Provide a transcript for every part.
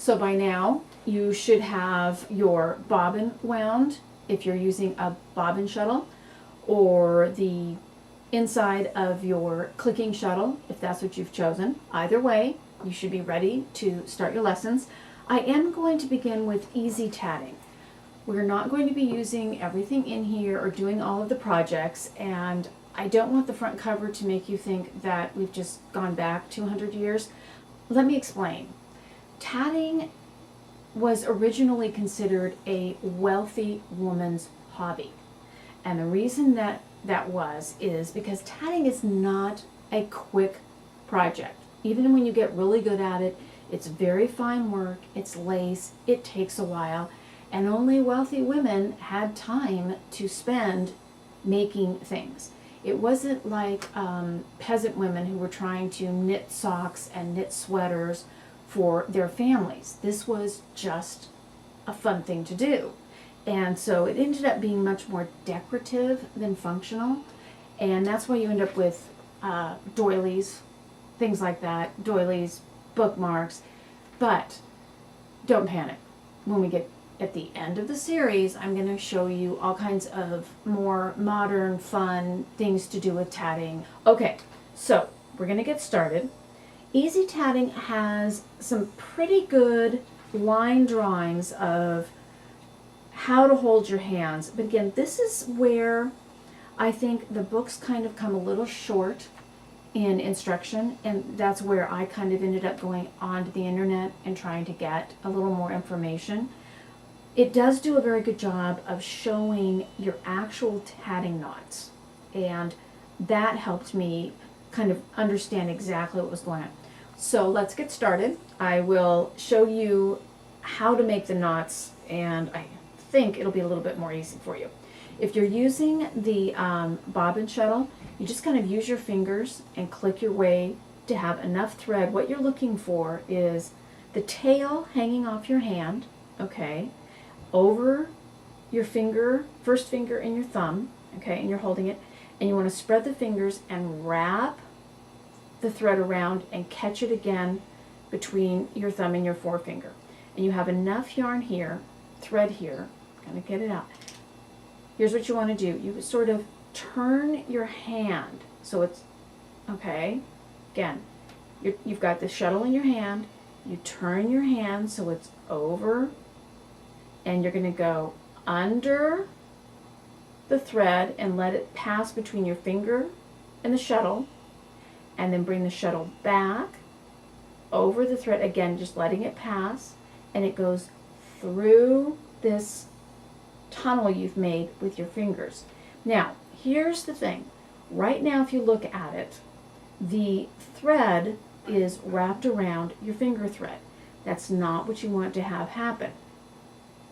So by now you should have your bobbin wound if you're using a bobbin shuttle, or the inside of your clicking shuttle if that's what you've chosen. Either way, you should be ready to start your lessons. I am going to begin with easy tatting. We're not going to be using everything in here or doing all of the projects, and I don't want the front cover to make you think that we've just gone back 200 years. Let me explain. Tatting was originally considered a wealthy woman's hobby. And the reason that is because tatting is not a quick project. Even when you get really good at it, it's very fine work, it's lace, it takes a while, and only wealthy women had time to spend making things. It wasn't like peasant women who were trying to knit socks and knit sweaters for their families. This was just a fun thing to do. And so it ended up being much more decorative than functional. And that's why you end up with doilies, things like that, doilies, bookmarks. But don't panic. When we get at the end of the series, I'm going to show you all kinds of more modern, fun things to do with tatting. Okay, so we're going to get started. Easy tatting has some pretty good line drawings of how to hold your hands. But again, this is where I think the books kind of come a little short in instruction, and that's where I kind of ended up going onto the internet and trying to get a little more information. It does do a very good job of showing your actual tatting knots, and that helped me kind of understand exactly what was going on. So let's get started. I will show you how to make the knots, and I think it'll be a little bit more easy for you. If you're using the bobbin shuttle, you just kind of use your fingers and click your way to have enough thread. What you're looking for is the tail hanging off your hand, okay, over your finger, first finger and your thumb, okay, and you're holding it, and you want to spread the fingers and wrap the thread around and catch it again between your thumb and your forefinger. And you have enough yarn here, thread here, kind of get it out. Here's what you want to do. You sort of turn your hand so it's, okay, again, you've got the shuttle in your hand, you turn your hand so it's over, and you're going to go under the thread and let it pass between your finger and the shuttle, and then bring the shuttle back over the thread, again just letting it pass, and it goes through this tunnel you've made with your fingers. Now here's the thing, right now if you look at it, the thread is wrapped around your finger thread. That's not what you want to have happen.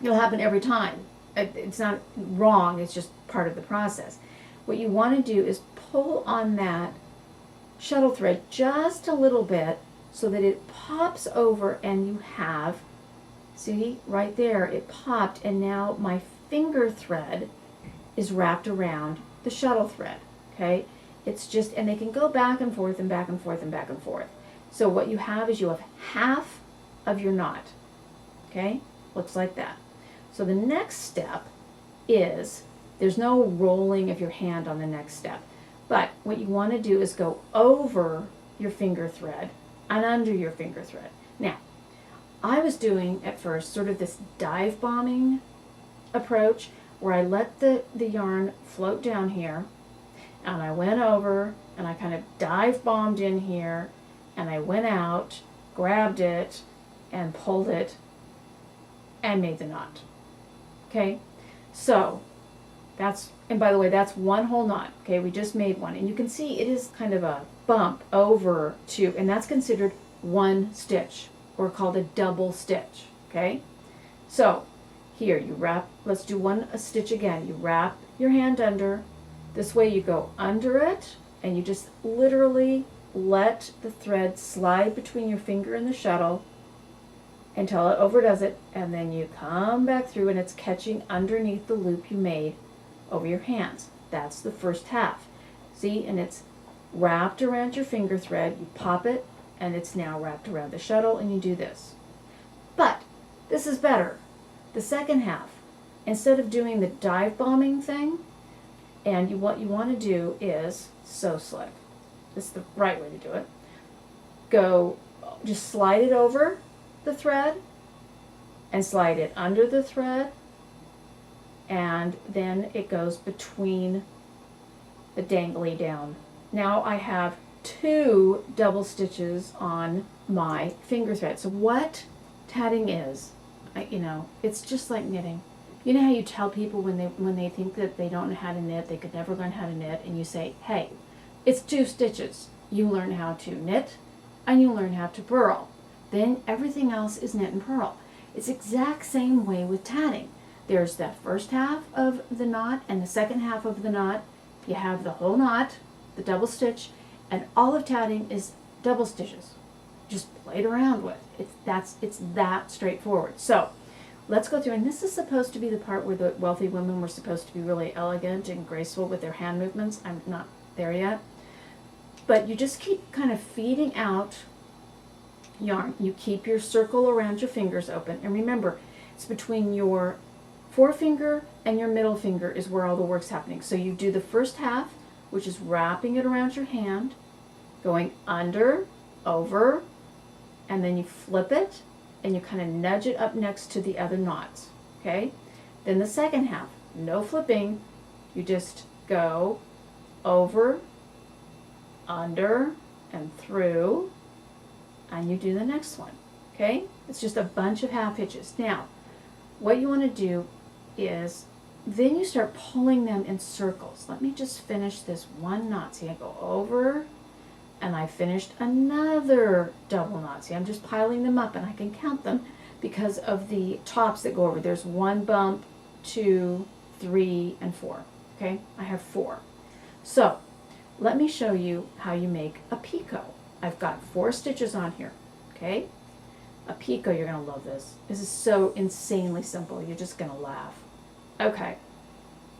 It'll happen every time. It's not wrong, it's just part of the process. What you want to do is pull on that shuttle thread just a little bit so that it pops over, and you have, see right there, it popped, and now my finger thread is wrapped around the shuttle thread, okay? It's just, and they can go back and forth and back and forth and back and forth. So what you have is you have half of your knot, okay? Looks like that. So the next step is, there's no rolling of your hand on the next step, but what you want to do is go over your finger thread and under your finger thread. Now, I was doing at first sort of this dive bombing approach where I let the yarn float down here, and I went over and I kind of dive bombed in here, and I went out, grabbed it and pulled it and made the knot. Okay, so that's, and by the way, that's one whole knot. Okay, we just made one, and you can see it is kind of a bump over to, and that's considered one stitch, or called a double stitch. Okay, so here you wrap, let's do a stitch again. You wrap your hand under, this way you go under it, and you just literally let the thread slide between your finger and the shuttle until it overdoes it, and then you come back through and it's catching underneath the loop you made over your hands. That's the first half. See, and it's wrapped around your finger thread, you pop it, and it's now wrapped around the shuttle, and you do this. But this is better. The second half, instead of doing the dive bombing thing, and what you want to do is so slick. This is the right way to do it. Go, just slide it over the thread and slide it under the thread, and then it goes between the dangly down. Now I have 2 double stitches on my finger thread. So what tatting is, it's just like knitting. You know how you tell people when they think that they don't know how to knit, they could never learn how to knit, and you say, hey, it's 2 stitches. You learn how to knit and you learn how to purl. Then everything else is knit and purl. It's exact same way with tatting. There's the first half of the knot and the second half of the knot. You have the whole knot, the double stitch, and all of tatting is double stitches. Just play it around with. It's that straightforward. So let's go through, and this is supposed to be the part where the wealthy women were supposed to be really elegant and graceful with their hand movements. I'm not there yet. But you just keep kind of feeding out yarn. You keep your circle around your fingers open. And remember, it's between your forefinger and your middle finger is where all the work's happening. So you do the first half, which is wrapping it around your hand, going under, over, and then you flip it and you kind of nudge it up next to the other knots, okay? Then the second half, no flipping, you just go over, under, and through, and you do the next one, okay? It's just a bunch of half hitches. Now, what you want to do is then you start pulling them in circles. Let me just finish this one knot. See, I go over, and I finished another double knot. See, I'm just piling them up, and I can count them because of the tops that go over. There's 1 bump, 2, 3, and 4. Okay, I have 4. So let me show you how you make a picot. I've got 4 stitches on here. Okay, a picot, you're gonna love this. This is so insanely simple. You're just gonna laugh. Okay,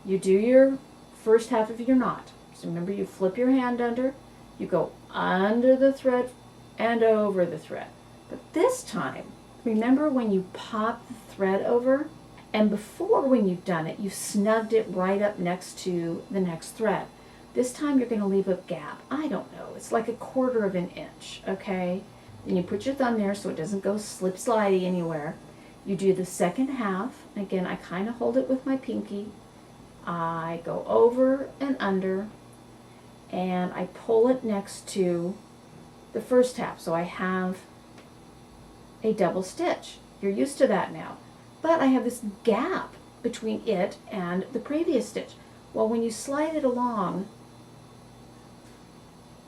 you do your first half of your knot. So remember, you flip your hand under, you go under the thread and over the thread. But this time, remember when you pop the thread over, and before when you've done it, you snugged it right up next to the next thread. This time you're going to leave a gap. I don't know, it's like 1/4 of an inch, okay? Then you put your thumb there so it doesn't go slip slidey anywhere. You do the second half. Again, I kind of hold it with my pinky. I go over and under, and I pull it next to the first half. So I have a double stitch. You're used to that now. But I have this gap between it and the previous stitch. Well, when you slide it along,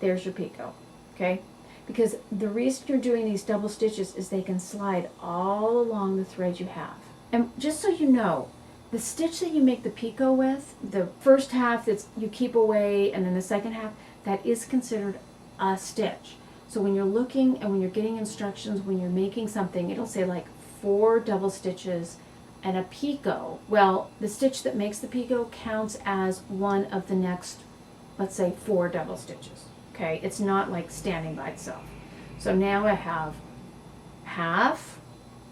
there's your picot, okay? Because the reason you're doing these double stitches is they can slide all along the thread you have. And just so you know, the stitch that you make the picot with, the first half that you keep away, and then the second half, that is considered a stitch. So when you're looking and when you're getting instructions, when you're making something, it'll say like 4 double stitches and a picot. Well, the stitch that makes the picot counts as one of the next, let's say, 4 double stitches. Okay, it's not like standing by itself. So now I have half,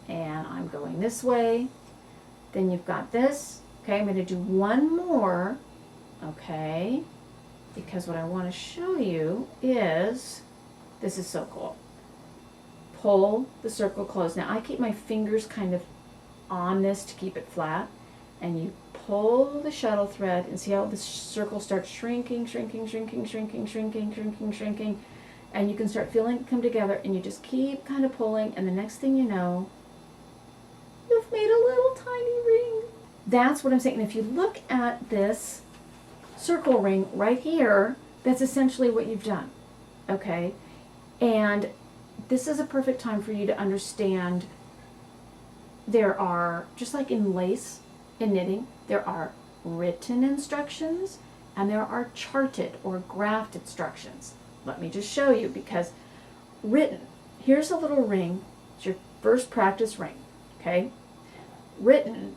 and I'm going this way. Then you've got this. Okay, I'm going to do 1 more. Okay, because what I want to show you is, this is so cool. Pull the circle closed. Now I keep my fingers kind of on this to keep it flat, and you pull the shuttle thread and see how the circle starts shrinking, shrinking, shrinking, shrinking, shrinking, shrinking, shrinking, and you can start feeling it come together, and you just keep kind of pulling, and the next thing you know, you've made a little tiny ring. That's what I'm saying. And if you look at this circle ring right here, that's essentially what you've done, okay? And this is a perfect time for you to understand there are, just like in lace, in knitting, there are written instructions and there are charted or graphed instructions. Let me just show you, because written, here's a little ring, it's your first practice ring, okay? Written,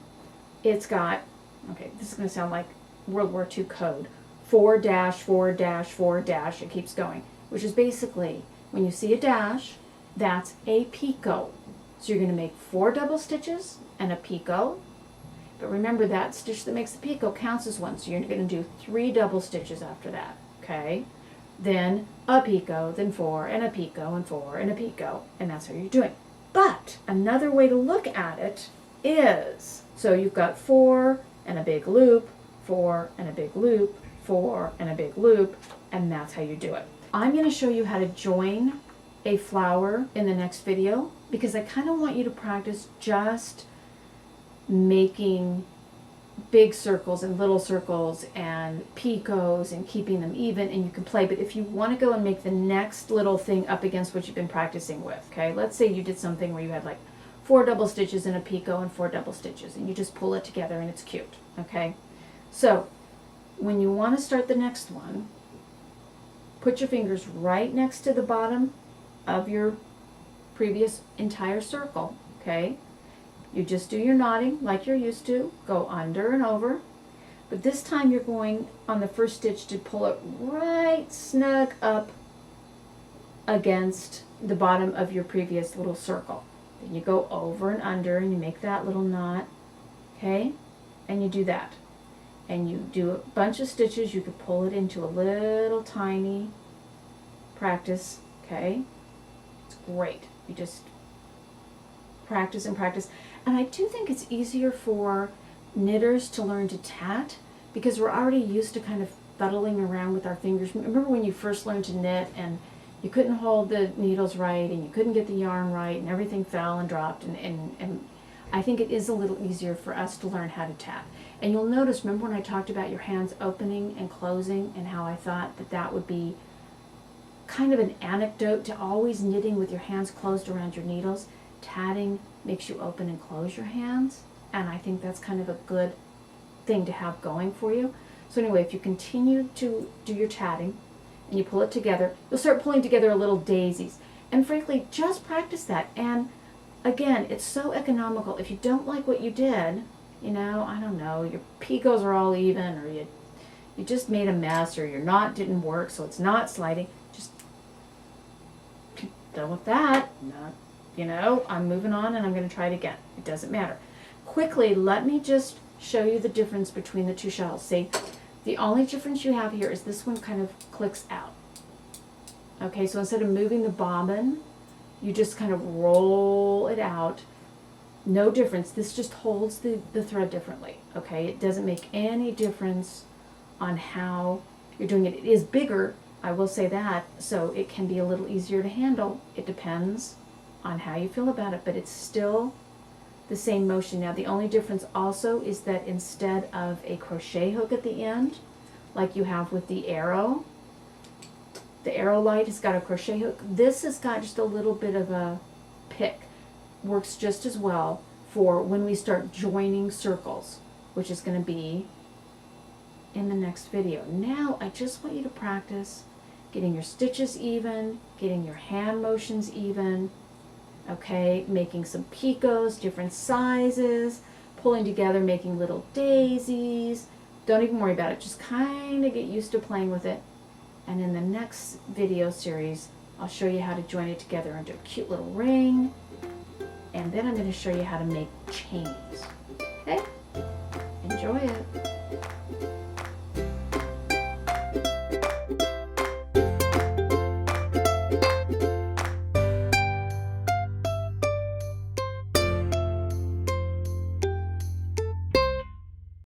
it's got, okay, this is going to sound like World War II code, 4-4-4-, it keeps going, which is basically, when you see a dash, that's a picot. So you're going to make 4 double stitches and a picot. But remember, that stitch that makes the picot counts as one. So you're going to do 3 double stitches after that. Okay? Then a picot, then 4, and a picot, and 4, and a picot. And that's how you're doing. But another way to look at it is, so you've got 4 and a big loop, 4 and a big loop, 4 and a big loop, and that's how you do it. I'm going to show you how to join a flower in the next video, because I kind of want you to practice just making big circles and little circles and picots and keeping them even, and you can play. But if you want to go and make the next little thing up against what you've been practicing with, okay, let's say you did something where you had like 4 double stitches and a picot and 4 double stitches, and you just pull it together and it's cute. Okay, so when you want to start the next one, put your fingers right next to the bottom of your previous entire circle. Okay, you just do your knotting like you're used to, go under and over, but this time you're going on the first stitch to pull it right snug up against the bottom of your previous little circle. Then you go over and under and you make that little knot, okay, and you do that. And you do a bunch of stitches. You could pull it into a little tiny practice, okay? It's great. You just practice and practice. And I do think it's easier for knitters to learn to tat, because we're already used to kind of fuddling around with our fingers. Remember when you first learned to knit and you couldn't hold the needles right and you couldn't get the yarn right and everything fell and dropped, and I think it is a little easier for us to learn how to tat. And you'll notice, remember when I talked about your hands opening and closing, and how I thought that that would be kind of an anecdote to always knitting with your hands closed around your needles. Tatting makes you open and close your hands, and I think that's kind of a good thing to have going for you. So anyway, if you continue to do your tatting and you pull it together, you'll start pulling together little daisies. And frankly, just practice that. And again, it's so economical. If you don't like what you did, you know, I don't know, your picots are all even, or you just made a mess, or your knot didn't work, so it's not sliding, just done with that. Not, you know, I'm moving on and I'm going to try it again. It doesn't matter. Quickly, let me just show you the difference between the two shuttles. See, the only difference you have here is this one kind of clicks out. Okay, so instead of moving the bobbin, you just kind of roll it out. No difference. This just holds the thread differently. Okay, it doesn't make any difference on how you're doing it. It is bigger, I will say that, so it can be a little easier to handle. It depends on how you feel about it, but it's still the same motion. Now, the only difference also is that instead of a crochet hook at the end, like you have with the arrow light has got a crochet hook. This has got just a little bit of a pick. Works just as well for when we start joining circles, which is going to be in the next video. Now, I just want you to practice getting your stitches even, getting your hand motions even, okay, making some picots, different sizes, pulling together, making little daisies. Don't even worry about it. Just kind of get used to playing with it. And in the next video series, I'll show you how to join it together into a cute little ring. And then I'm going to show you how to make chains. Okay? Enjoy it.